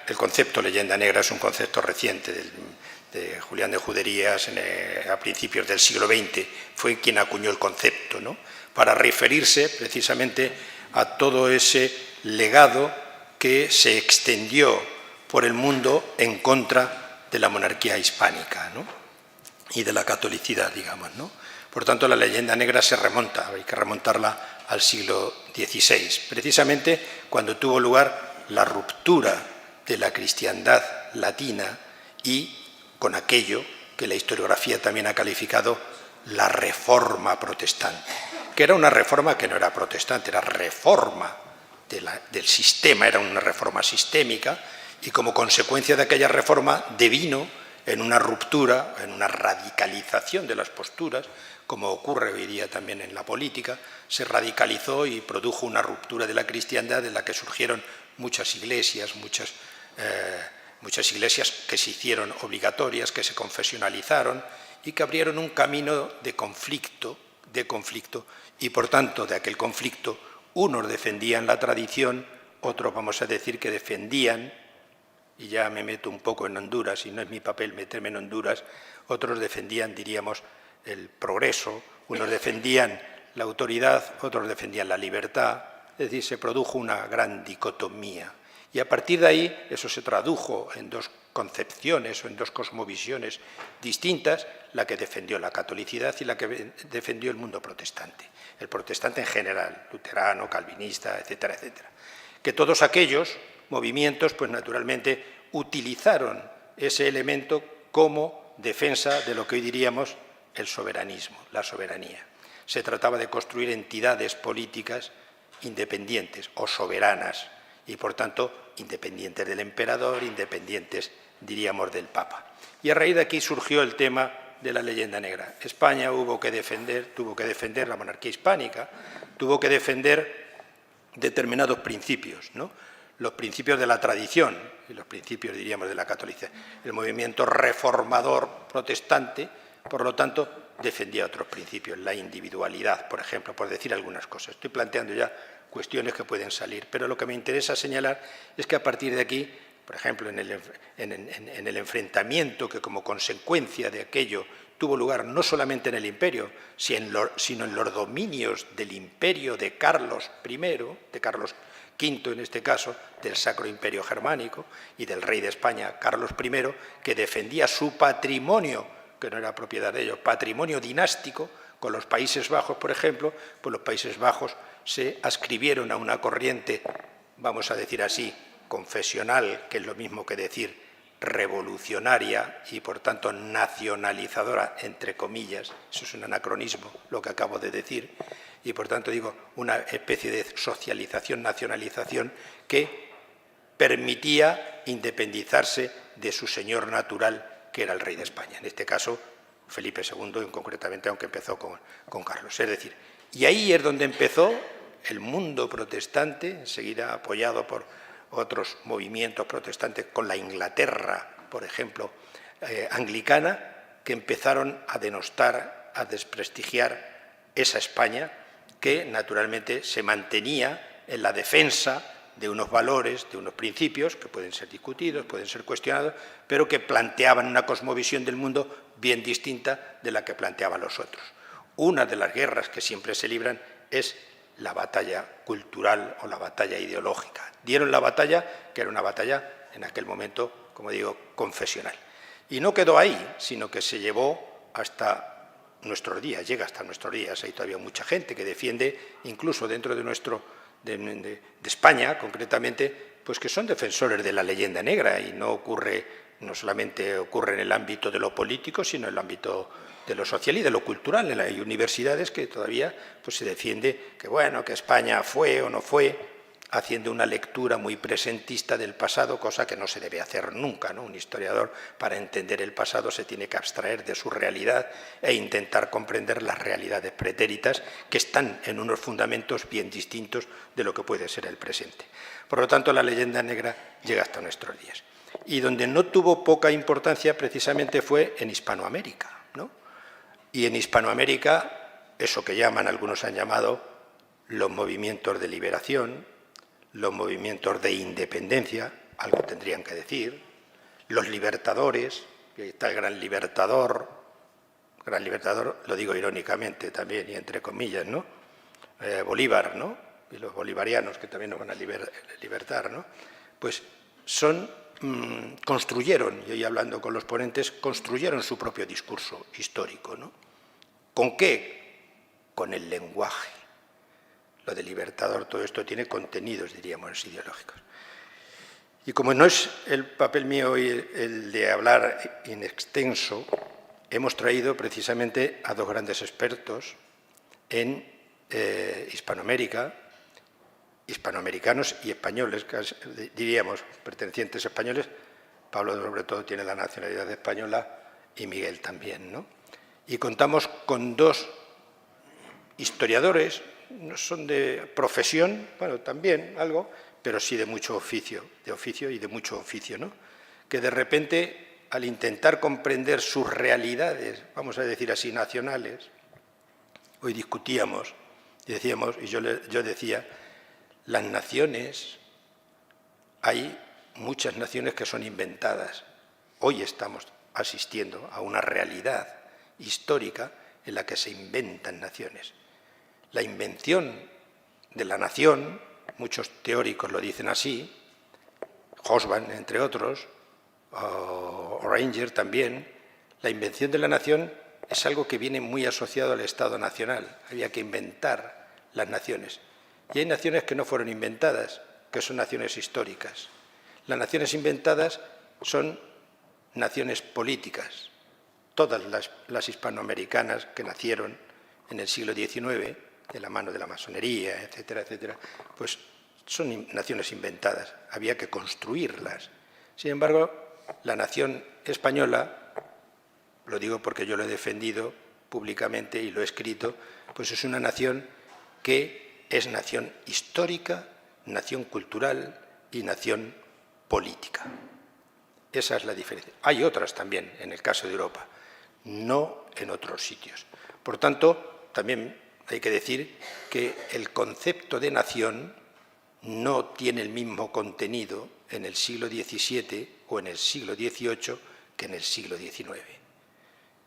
El concepto leyenda negra es un concepto reciente de Julián de Juderías a principios del siglo XX. Fue quien acuñó el concepto, ¿no?, para referirse precisamente a todo ese legado que se extendió por el mundo en contra de la monarquía hispánica, ¿no?, y de la catolicidad, digamos, ¿no? Por tanto, la leyenda negra se remonta, hay que remontarla al siglo XVI, precisamente cuando tuvo lugar la ruptura de la cristiandad latina y con aquello que la historiografía también ha calificado la reforma protestante, que era una reforma que no era protestante, era reforma del sistema, era una reforma sistémica, y como consecuencia de aquella reforma devino en una ruptura, en una radicalización de las posturas, como ocurre hoy día también en la política. Se radicalizó y produjo una ruptura de la cristiandad en la que surgieron muchas iglesias, muchas iglesias que se hicieron obligatorias, que se confesionalizaron y que abrieron un camino de conflicto, y por tanto de aquel conflicto unos defendían la tradición, otros vamos a decir que defendían, y ya me meto un poco en Honduras, y no es mi papel meterme en Honduras, otros defendían, diríamos, el progreso, unos defendían la autoridad, otros defendían la libertad, es decir, se produjo una gran dicotomía. Y a partir de ahí eso se tradujo en dos concepciones o en dos cosmovisiones distintas, la que defendió la catolicidad y la que defendió el mundo protestante. El protestante en general, luterano, calvinista, etcétera, etcétera. Que todos aquellos movimientos, pues naturalmente, utilizaron ese elemento como defensa de lo que hoy diríamos el soberanismo, la soberanía. Se trataba de construir entidades políticas independientes o soberanas y, por tanto, independientes del emperador, independientes, diríamos, del Papa. Y a raíz de aquí surgió el tema de la leyenda negra. España tuvo que defender la monarquía hispánica, tuvo que defender determinados principios, ¿no?, los principios de la tradición y los principios, diríamos, de la catolicidad. El movimiento reformador protestante, por lo tanto, defendía otros principios, la individualidad, por ejemplo, por decir algunas cosas. Estoy planteando ya cuestiones que pueden salir, pero lo que me interesa señalar es que a partir de aquí, por ejemplo, en el enfrentamiento que como consecuencia de aquello tuvo lugar no solamente en el imperio, sino en los dominios del imperio de Carlos I, de Carlos V en este caso, del Sacro Imperio Germánico y del rey de España, Carlos I, que defendía su patrimonio, que no era propiedad de ellos, patrimonio dinástico, con los Países Bajos, por ejemplo, pues los Países Bajos se adscribieron a una corriente, vamos a decir así, confesional, que es lo mismo que decir revolucionaria y por tanto nacionalizadora, entre comillas, eso es un anacronismo lo que acabo de decir, y por tanto digo una especie de socialización, nacionalización que permitía independizarse de su señor natural, que era el rey de España, en este caso Felipe II, concretamente, aunque empezó con Carlos. Es decir, y ahí es donde empezó el mundo protestante, enseguida apoyado por otros movimientos protestantes, con la Inglaterra, por ejemplo, anglicana, que empezaron a denostar, a desprestigiar esa España que naturalmente se mantenía en la defensa de unos valores, de unos principios que pueden ser discutidos, pueden ser cuestionados, pero que planteaban una cosmovisión del mundo bien distinta de la que planteaban los otros. Una de las guerras que siempre se libran es la batalla cultural o la batalla ideológica. Dieron la batalla, que era una batalla en aquel momento, como digo, confesional. Y no quedó ahí, sino que se llevó hasta nuestros días, llega hasta nuestros días. Hay todavía mucha gente que defiende, incluso dentro de España, concretamente, pues que son defensores de la leyenda negra, y no solamente ocurre en el ámbito de lo político, sino en el ámbito de lo social y de lo cultural. Hay universidades que todavía pues, se defiende que, bueno, que España fue o no fue, haciendo una lectura muy presentista del pasado, cosa que no se debe hacer nunca, ¿no? Un historiador, para entender el pasado, se tiene que abstraer de su realidad e intentar comprender las realidades pretéritas que están en unos fundamentos bien distintos de lo que puede ser el presente. Por lo tanto, la leyenda negra llega hasta nuestros días. Y donde no tuvo poca importancia precisamente fue en Hispanoamérica, ¿no? Y en Hispanoamérica, eso que algunos han llamado los movimientos de liberación, los movimientos de independencia, algo tendrían que decir. Los libertadores, que está el gran libertador lo digo irónicamente también y entre comillas, ¿no? Bolívar, ¿no? Y los bolivarianos que también nos van a libertar, ¿no? Pues construyeron, y hoy hablando con los ponentes, construyeron su propio discurso histórico, ¿no? ¿Con qué? Con el lenguaje. Lo de libertador, todo esto tiene contenidos, diríamos, ideológicos. Y como no es el papel mío hoy el de hablar in extenso, hemos traído precisamente a dos grandes expertos en Hispanoamérica, hispanoamericanos y españoles, diríamos, pertenecientes españoles. Pablo, sobre todo, tiene la nacionalidad española y Miguel también, ¿no? Y contamos con dos historiadores, no son de profesión, bueno, también algo, pero sí de mucho oficio, y de mucho oficio, ¿no? Que de repente, al intentar comprender sus realidades, vamos a decir así, nacionales, hoy discutíamos y decíamos, y yo decía, las naciones, hay muchas naciones que son inventadas. Hoy estamos asistiendo a una realidad histórica en la que se inventan naciones. La invención de la nación, muchos teóricos lo dicen así, Hobsbawm, entre otros, o Ranger también, la invención de la nación es algo que viene muy asociado al Estado nacional. Había que inventar las naciones. Y hay naciones que no fueron inventadas, que son naciones históricas. Las naciones inventadas son naciones políticas. Todas las hispanoamericanas que nacieron en el siglo XIX, de la mano de la masonería, etcétera, etcétera, pues son naciones inventadas. Había que construirlas. Sin embargo, la nación española, lo digo porque yo lo he defendido públicamente y lo he escrito, pues es una nación que es nación histórica, nación cultural y nación política. Esa es la diferencia. Hay otras también en el caso de Europa, no en otros sitios. Por tanto, también hay que decir que el concepto de nación no tiene el mismo contenido en el siglo XVII o en el siglo XVIII que en el siglo XIX.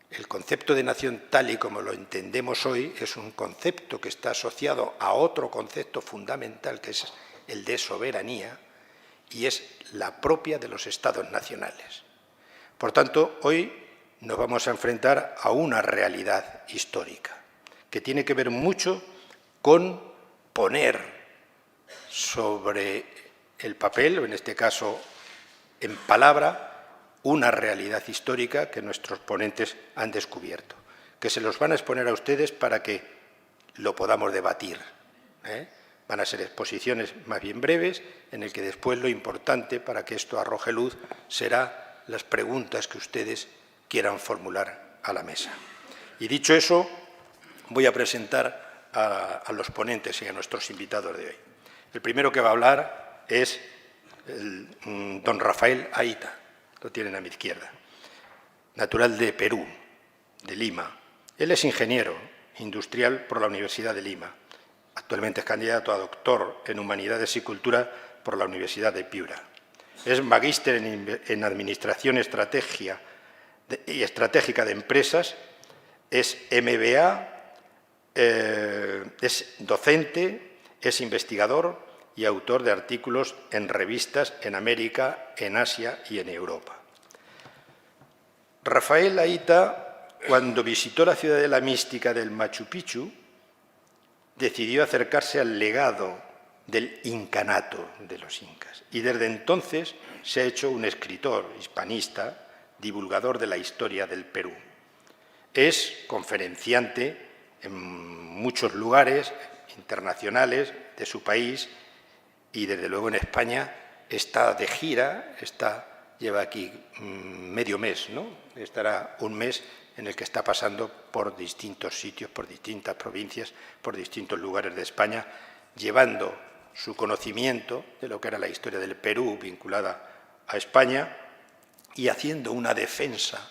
El concepto de nación tal y como lo entendemos hoy es un concepto que está asociado a otro concepto fundamental que es el de soberanía y es la propia de los estados nacionales. Por tanto, hoy nos vamos a enfrentar a una realidad histórica que tiene que ver mucho con poner sobre el papel, o en este caso en palabra, una realidad histórica que nuestros ponentes han descubierto, que se los van a exponer a ustedes para que lo podamos debatir. Van a ser exposiciones más bien breves, en el que después lo importante para que esto arroje luz será las preguntas que ustedes quieran formular a la mesa. Y dicho eso, voy a presentar a los ponentes y a nuestros invitados de hoy. El primero que va a hablar es don Rafael Aita, lo tienen a mi izquierda, natural de Perú, de Lima. Él es ingeniero industrial por la Universidad de Lima. Actualmente es candidato a doctor en Humanidades y Cultura por la Universidad de Piura. Es magíster en Administración Estratégica de Empresas, es MBA, es docente, es investigador y autor de artículos en revistas en América, en Asia y en Europa. Rafael Aita, cuando visitó la ciudadela mística del Machu Picchu, decidió acercarse al legado del incanato de los incas y desde entonces se ha hecho un escritor hispanista, divulgador de la historia del Perú. Es conferenciante en muchos lugares internacionales de su país y desde luego en España está de gira, lleva aquí medio mes, ¿no? Estará un mes en el que está pasando por distintos sitios, por distintas provincias, por distintos lugares de España, llevando su conocimiento de lo que era la historia del Perú vinculada a España y haciendo una defensa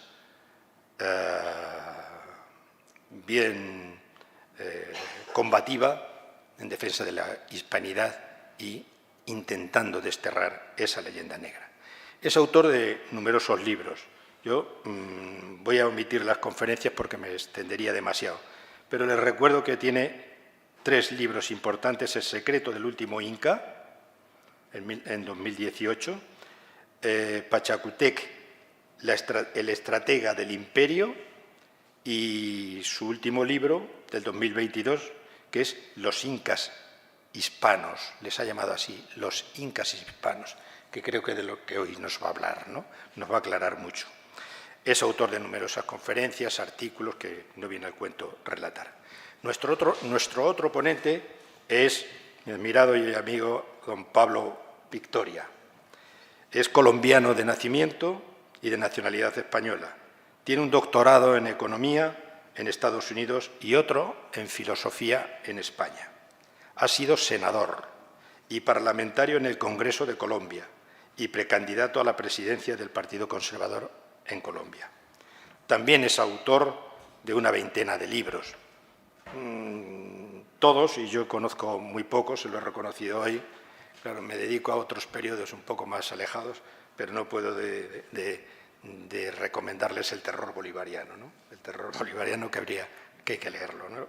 bien combativa en defensa de la hispanidad y intentando desterrar esa leyenda negra. Es autor de numerosos libros. Yo voy a omitir las conferencias porque me extendería demasiado, pero les recuerdo que tiene 3 libros importantes: El secreto del último Inca, en 2018, Pachacútec, el estratega del imperio, y su último libro, del 2022, que es Los Incas Hispanos. Les ha llamado así, Los Incas Hispanos, que creo que de lo que hoy nos va a hablar, ¿no? Nos va a aclarar mucho. Es autor de numerosas conferencias, artículos que no viene al cuento relatar. Nuestro otro ponente es mi admirado y amigo don Pablo Victoria. Es colombiano de nacimiento y de nacionalidad española. Tiene un doctorado en Economía en Estados Unidos y otro en Filosofía en España. Ha sido senador y parlamentario en el Congreso de Colombia y precandidato a la presidencia del Partido Conservador en Colombia. También es autor de una veintena de libros. Todos, y yo conozco muy pocos, se lo he reconocido hoy. Claro, me dedico a otros periodos un poco más alejados, pero no puedo de recomendarles el terror bolivariano, ¿no? El terror bolivariano que hay que leerlo, ¿no?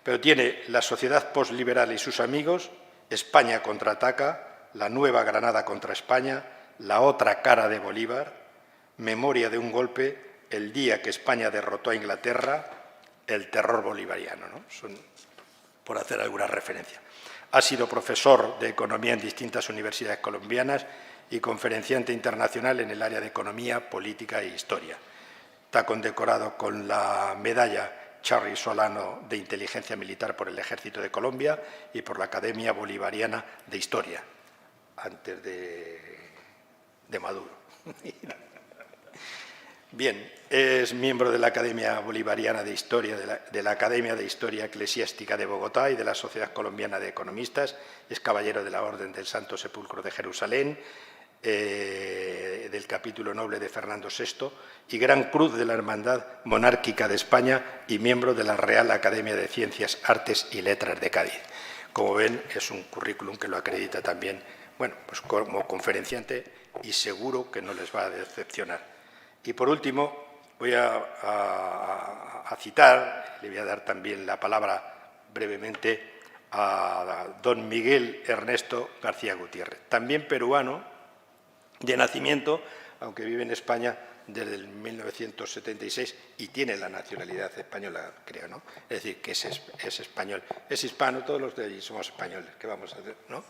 Pero tiene La sociedad posliberal y sus amigos, España contraataca, La nueva Granada contra España, La otra cara de Bolívar, Memoria de un golpe, El día que España derrotó a Inglaterra, El terror bolivariano, ¿no? Son, por hacer alguna referencia. Ha sido profesor de Economía en distintas universidades colombianas y conferenciante internacional en el área de Economía, Política e Historia. Está condecorado con la medalla Charly Solano de Inteligencia Militar por el Ejército de Colombia y por la Academia Bolivariana de Historia, antes de Maduro. Bien, es miembro de la Academia Bolivariana de Historia, de la Academia de Historia Eclesiástica de Bogotá y de la Sociedad Colombiana de Economistas. Es caballero de la Orden del Santo Sepulcro de Jerusalén, del capítulo noble de Fernando VI y Gran Cruz de la Hermandad Monárquica de España y miembro de la Real Academia de Ciencias, Artes y Letras de Cádiz. Como ven, es un currículum que lo acredita también, bueno, pues como conferenciante, y seguro que no les va a decepcionar. Y por último, voy a citar, le voy a dar también la palabra brevemente a don Miguel Ernesto García Gutiérrez, también peruano de nacimiento, aunque vive en España desde el 1976 y tiene la nacionalidad española, creo, ¿no? Es decir, que es español, es hispano, todos los de allí somos españoles, ¿qué vamos a hacer, no?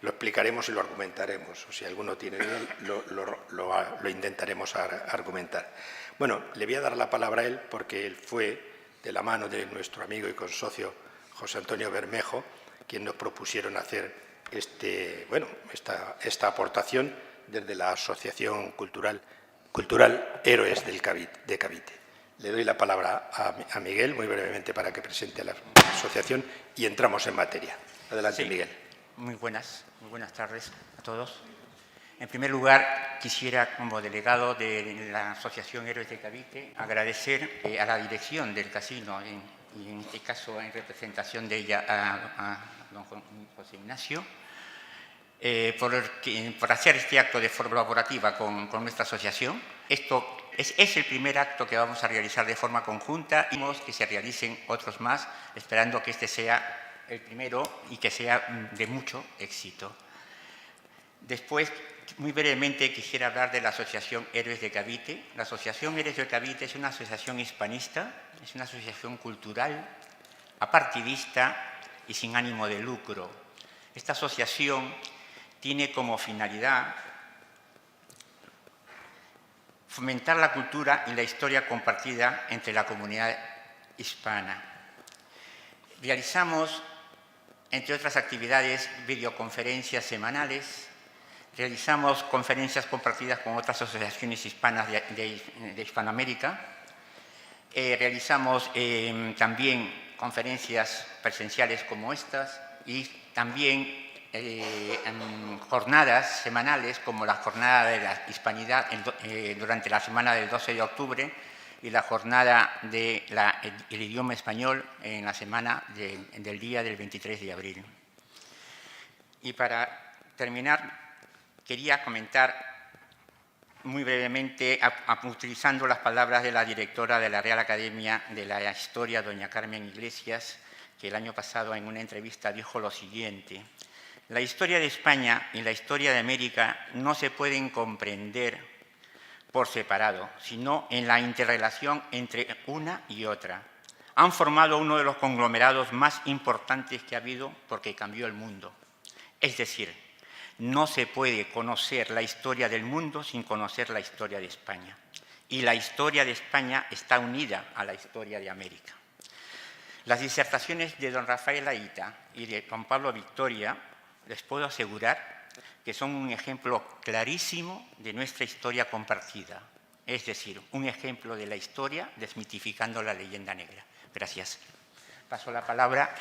Lo explicaremos y lo argumentaremos, o si alguno tiene duda, lo intentaremos argumentar. Bueno, le voy a dar la palabra a él porque él fue, de la mano de nuestro amigo y consocio José Antonio Bermejo, quien nos propusieron hacer esta aportación desde la Asociación Cultural Héroes de Cavite. Le doy la palabra a Miguel, muy brevemente, para que presente a la asociación y entramos en materia. Adelante, sí. Miguel. Muy buenas tardes a todos. En primer lugar, quisiera, como delegado de la Asociación Héroes de Cavite, agradecer a la dirección del casino, y en este caso en representación de ella a don José Ignacio, por hacer este acto de forma colaborativa con nuestra asociación. Esto es el primer acto que vamos a realizar de forma conjunta y que se realicen otros más, esperando que este sea el primero y que sea de mucho éxito. Después, muy brevemente, quisiera hablar de la Asociación Héroes de Cavite. La Asociación Héroes de Cavite es una asociación hispanista, es una asociación cultural, apartidista y sin ánimo de lucro. Esta asociación tiene como finalidad fomentar la cultura y la historia compartida entre la comunidad hispana. Realizamos, entre otras actividades, videoconferencias semanales, realizamos conferencias compartidas con otras asociaciones hispanas de Hispanoamérica, realizamos también conferencias presenciales como estas y también jornadas semanales como la jornada de la hispanidad durante la semana del 12 de octubre y la jornada del idioma español en la semana del día del 23 de abril. Y para terminar, quería comentar muy brevemente, utilizando las palabras de la directora de la Real Academia de la Historia, doña Carmen Iglesias, que el año pasado en una entrevista dijo lo siguiente: la historia de España y la historia de América no se pueden comprender por separado, sino en la interrelación entre una y otra. Han formado uno de los conglomerados más importantes que ha habido porque cambió el mundo. Es decir, no se puede conocer la historia del mundo sin conocer la historia de España. Y la historia de España está unida a la historia de América. Las disertaciones de don Rafael Aita y de don Pablo Victoria, les puedo asegurar que son un ejemplo clarísimo de nuestra historia compartida. Es decir, un ejemplo de la historia desmitificando la leyenda negra. Gracias. Paso la palabra